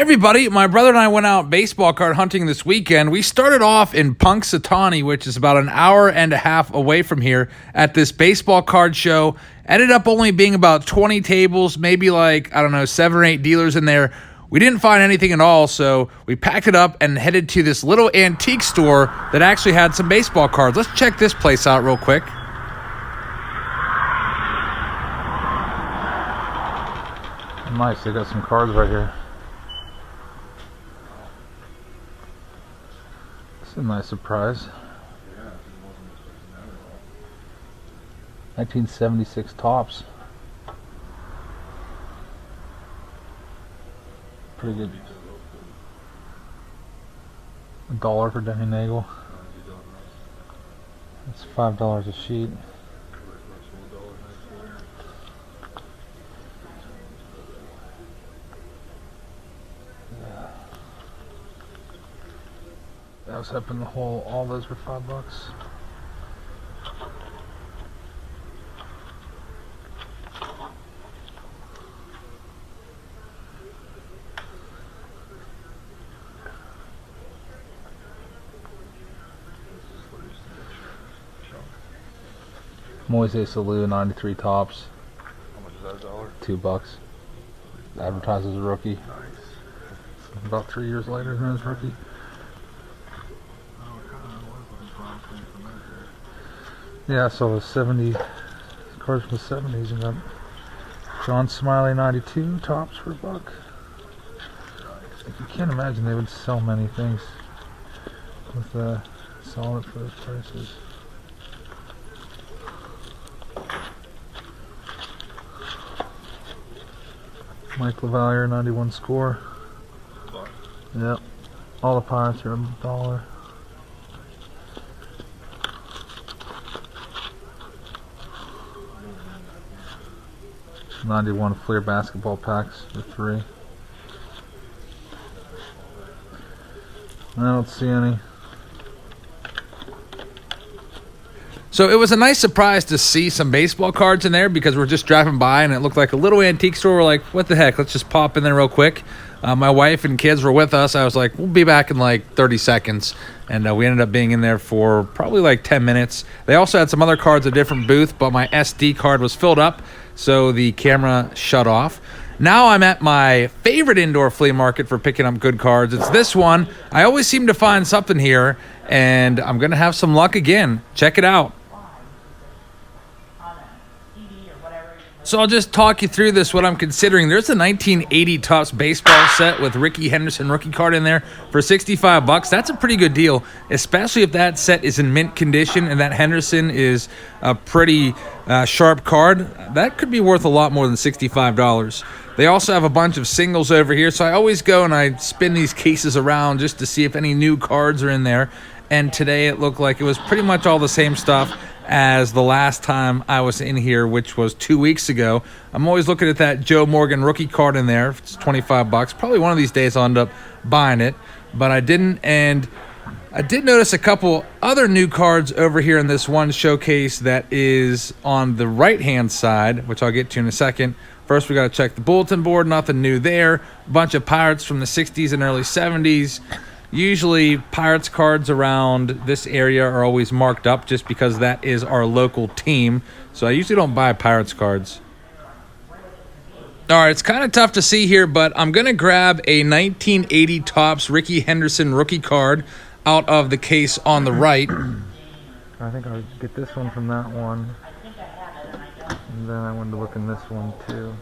everybody, my brother and I went out baseball card hunting this weekend. We started off in Punxsutawney, which is about an hour and a half away from here, at this baseball card show. Ended up only being about 20 tables, maybe like, I don't know, 7 or 8 dealers in there. We didn't find anything at all, so we packed it up and headed to this little antique store that actually had some baseball cards. Let's check this place out real quick. Nice, they got some cards right here. It's a nice surprise. 1976 tops. Pretty good. $1 for Denny Nagel. That's $5 a sheet. That was up in the hole. All those were $5. Moise Salou, 93 tops. How much is that, $1? $2. Advertised as a rookie. Nice. About 3 years later than his rookie. Yeah, so 70 cards from the 70s, and got John Smiley 92 tops for $1. Like, you can't imagine they would sell many things with selling it for those prices. Mike LaValliere 91 score. Yep. All the Pirates are $1. 91 Flea basketball packs for $3. I don't see any. So it was a nice surprise to see some baseball cards in there because we're just driving by and it looked like a little antique store. We're like, what the heck? Let's just pop in there real quick. My wife and kids were with us. I was like, we'll be back in like 30 seconds. And we ended up being in there for probably like 10 minutes. They also had some other cards at a different booth, but my SD card was filled up, so the camera shut off. Now I'm at my favorite indoor flea market for picking up good cards. It's this one. I always seem to find something here, and I'm going to have some luck again. Check it out. So I'll just talk you through this, what I'm considering. There's a 1980 Topps baseball set with Ricky Henderson rookie card in there for $65. That's a pretty good deal, especially if that set is in mint condition and that Henderson is a pretty sharp card. That could be worth a lot more than $65. They also have a bunch of singles over here, so I always go and I spin these cases around just to see if any new cards are in there. And today it looked like it was pretty much all the same stuff as the last time I was in here, which was 2 weeks ago. I'm always looking at that Joe Morgan rookie card in there. It's $25. Probably one of these days I'll end up buying it, but I didn't. And I did notice a couple other new cards over here in this one showcase that is on the right-hand side, which I'll get to in a second. First, we got to check the bulletin board. Nothing new there. A bunch of Pirates from the 60s and early 70s. Usually, Pirates cards around this area are always marked up just because that is our local team. So I usually don't buy Pirates cards. All right, it's kind of tough to see here, but I'm going to grab a 1980 Topps Ricky Henderson rookie card out of the case on the right. I think I'll get this one from that one. And then I wanted to look in this one too.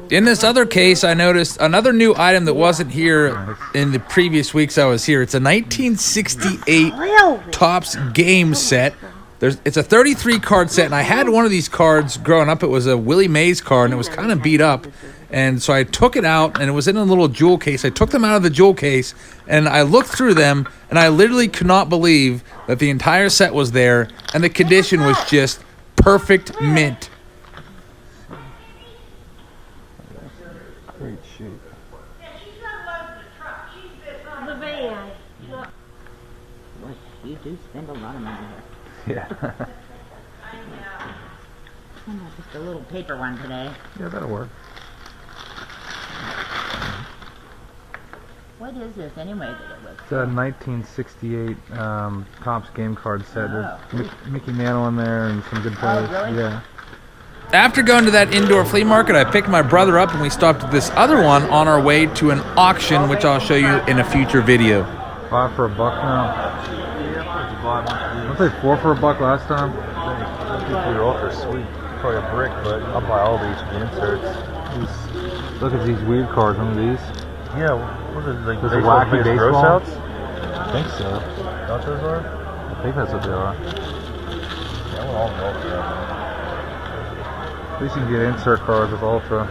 In this other case, I noticed another new item that wasn't here in the previous weeks I was here. It's a 1968 Topps game set. It's a 33-card set, and I had one of these cards growing up. It was a Willie Mays card, and it was kind of beat up. And so I took it out, and it was in a little jewel case. I took them out of the jewel case, and I looked through them, and I literally could not believe that the entire set was there, and the condition was just perfect mint. Great shape. The van. You do spend a lot of money here. Yeah. I'm not just a little paper one today. Yeah, that'll work. What is this anyway that it was? It's a 1968 Topps game card set. Oh. There's Mickey Mantle in there and some good players. really? Yeah. After going to that indoor flea market, I picked my brother up and we stopped at this other one on our way to an auction, which I'll show you in a future video. 5 for $1 now. I played 4 for $1 last time. They're ultra sweet. Probably a brick, but I'll buy all these for the inserts. Look at these weird cards. Some of these. Yeah, what are they? Like There's a wacky baseball. gross outs? I think so. Thought those are? I think that's what they are. Yeah, I want all the ultra. At least you can get insert cards with Ultra.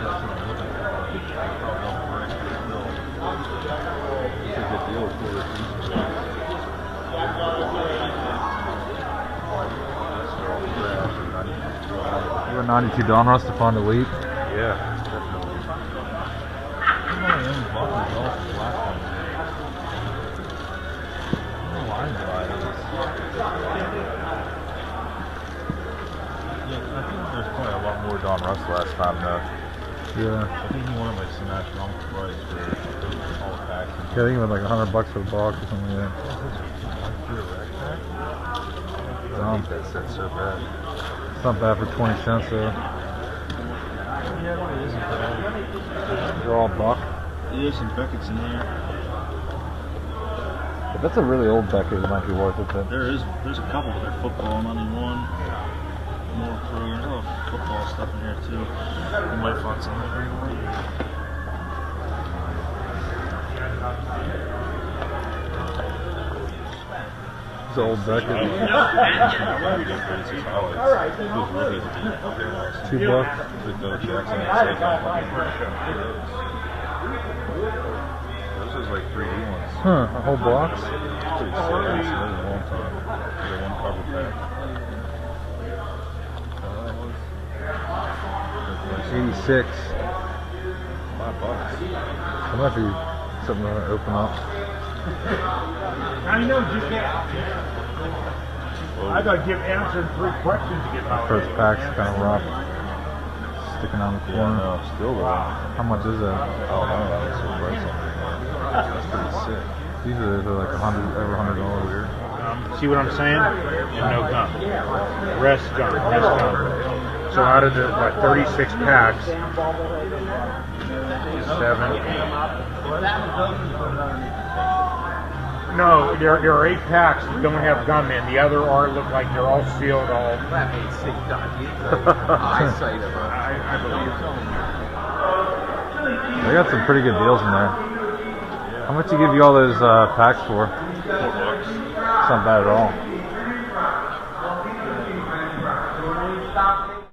You got 92 Donruss to find Elite. Yeah, definitely. I think there's probably a lot more Don Russ last time though. Yeah. I think he wanted like some astronomical price for all the packs. Yeah, I think it was like $100 for the box or something like that. I hate that set so bad. It's not bad for 20 cents though. Yeah, it isn't bad. They're all buck. There's some buckets in there. If that's a really old Beckett, it might be worth it. But There's a couple that are football, 91. More crew. There's a lot of football stuff in here too. You might find something very well. it's an old Beckett. $2. Those are like 3D ones. Huh, a whole box? Pretty sick. I haven't seen those in a long time. They're one cover pack. 86. $5. That might be something to open up. I know just that. I gotta answer 3 questions to get out. First pack's kind of rough. Sticking on the Yeah, corner. no, still though. How much is that? I don't know. That's some price on there. That's pretty sick. Usually they're like over $100 here. See what I'm saying? No gum. Rest gum. Rest gum. So out of the 36 packs, 7. No, there are 8 packs that don't have gum in. The other art look like they're all sealed. All. That means I believe so. They got some pretty good deals in there. How much you give you all those packs for? $4. It's not bad at all.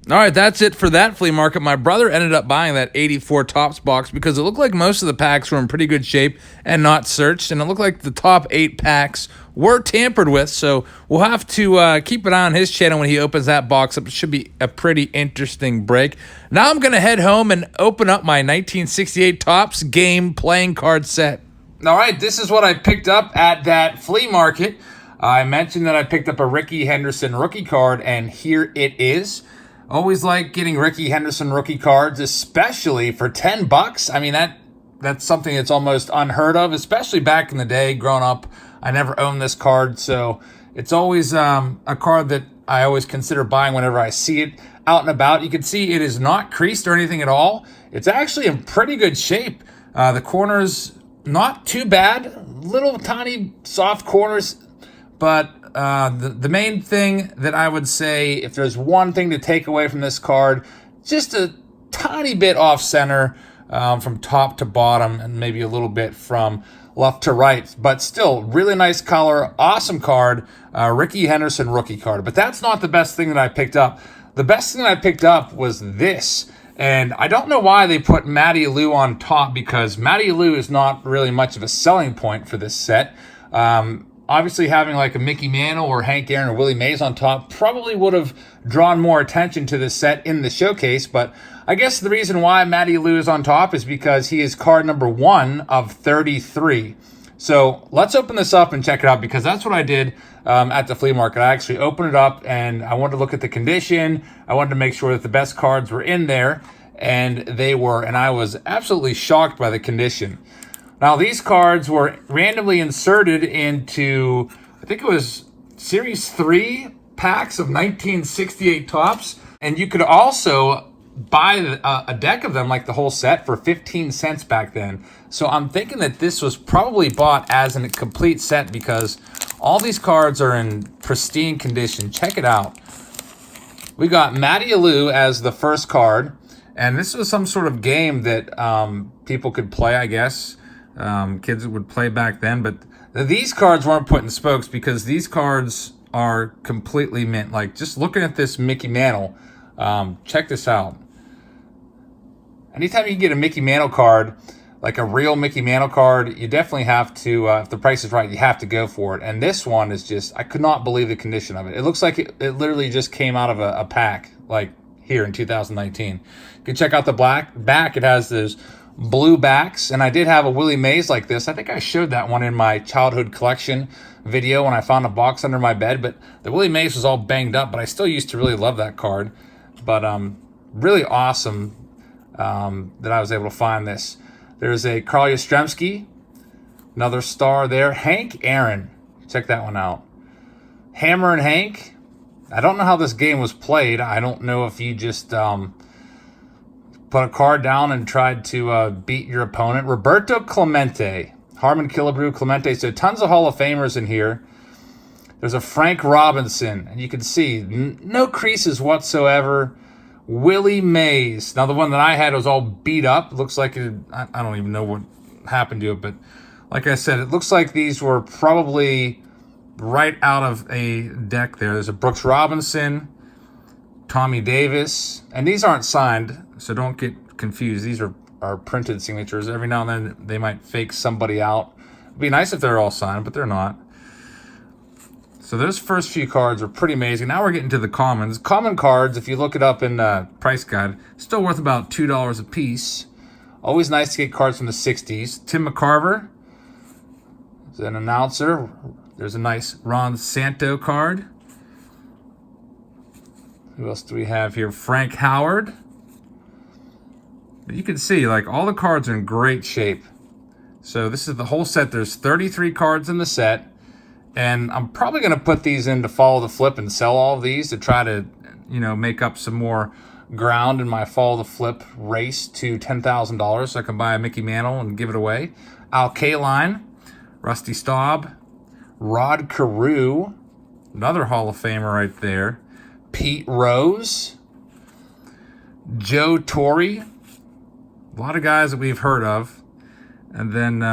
All right, that's it for that flea market. My brother ended up buying that 84 Topps box because it looked like most of the packs were in pretty good shape and not searched, and it looked like the top 8 packs were tampered with, so we'll have to keep an eye on his channel when he opens that box up. It should be a pretty interesting break. Now I'm going to head home and open up my 1968 Topps game playing card set. All right, this is what I picked up at that flea market. I mentioned that I picked up a Ricky Henderson rookie card, and here it is. Always like getting Ricky Henderson rookie cards, especially for $10. I mean, that's something that's almost unheard of, especially back in the day. Growing up, I never owned this card, so it's always a card that I always consider buying whenever I see it out and about. You can see it is not creased or anything at all. It's actually in pretty good shape. The corners, not too bad. Little tiny soft corners, but the main thing that I would say, if there's one thing to take away from this card, just a tiny bit off center from top to bottom and maybe a little bit from left to right, but still really nice color, awesome card, Ricky Henderson rookie card. But that's not the best thing that I picked up. The best thing that I picked up was this. And I don't know why they put Matty Lou on top, because Matty Lou is not really much of a selling point for this set. Obviously, having like a Mickey Mantle or Hank Aaron or Willie Mays on top probably would have drawn more attention to this set in the showcase. But I guess the reason why Matty Lou is on top is because he is card number 1 of 33. So let's open this up and check it out, because that's what I did at the flea market. I actually opened it up and I wanted to look at the condition. I wanted to make sure that the best cards were in there, and they were, and I was absolutely shocked by the condition. Now, these cards were randomly inserted into, I think it was Series 3 packs of 1968 Topps, and you could also buy a deck of them, like the whole set, for 15 cents back then. So I'm thinking that this was probably bought as a complete set, because all these cards are in pristine condition. Check it out. We got Matty Alou as the first card, and this was some sort of game that people could play, I guess. Kids would play back then, but these cards weren't put in spokes, because these cards are completely mint. Like, just looking at this Mickey Mantle, check this out. Anytime you can get a Mickey Mantle card, like a real Mickey Mantle card, you definitely have to, if the price is right, you have to go for it. And this one is just, I could not believe the condition of it. It looks like it literally just came out of a pack, like here in 2019. You can check out the back. It has those blue backs, and I did have a Willie Mays like this. I think I showed that one in my childhood collection video when I found a box under my bed, but the Willie Mays was all banged up, but I still used to really love that card. But really awesome that I was able to find this. There's a Carl Yastrzemski, another star there. Hank Aaron, check that one out. Hammer and Hank. I don't know how this game was played. I don't know if you just put a card down and tried to beat your opponent. Roberto Clemente, Harmon Killebrew Clemente. So tons of Hall of Famers in here. There's a Frank Robinson, and you can see no creases whatsoever. Willie Mays. Now, the one that I had was all beat up. Looks like I don't even know what happened to it, but like I said, it looks like these were probably right out of a deck there. There's a Brooks Robinson, Tommy Davis, and these aren't signed, so don't get confused. These are printed signatures. Every now and then they might fake somebody out. It'd be nice if they're all signed, but they're not. So those first few cards are pretty amazing. Now we're getting to the commons. Common cards, if you look it up in the price guide, still worth about $2 a piece. Always nice to get cards from the 60s. Tim McCarver is an announcer. There's a nice Ron Santo card. Who else do we have here? Frank Howard. But you can see, like, all the cards are in great shape. So this is the whole set. There's 33 cards in the set. And I'm probably going to put these in to follow the flip and sell all of these to try to, make up some more ground in my follow the flip race to $10,000 so I can buy a Mickey Mantle and give it away. Al Kaline, Rusty Staub, Rod Carew, another Hall of Famer right there. Pete Rose, Joe Torre, a lot of guys that we've heard of. And then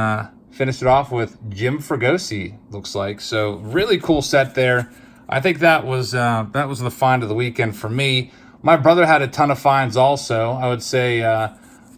finished it off with Jim Fregosi, looks like. So really cool set there. I think that was the find of the weekend for me. My brother had a ton of finds also. I would say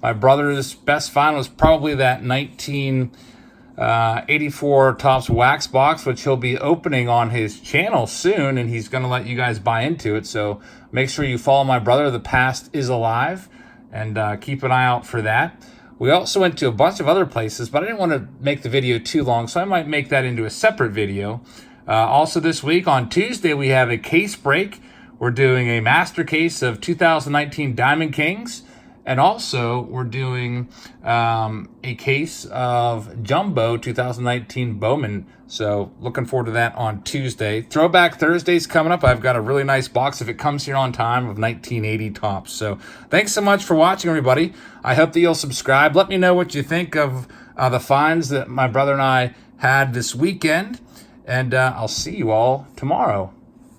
my brother's best find was probably that 1984 Topps wax box, which he'll be opening on his channel soon, and he's going to let you guys buy into it. So make sure you follow my brother. The Past is Alive, and keep an eye out for that. We also went to a bunch of other places, but I didn't want to make the video too long, so I might make that into a separate video. Also this week, on Tuesday, we have a case break. We're doing a master case of 2019 Diamond Kings, and also we're doing a case of Jumbo 2019 Bowman. So looking forward to that on Tuesday. Throwback Thursday's coming up. I've got a really nice box, if it comes here on time, of 1980 Topps. So thanks so much for watching, everybody. I hope that you'll subscribe. Let me know what you think of the finds that my brother and I had this weekend. And I'll see you all tomorrow.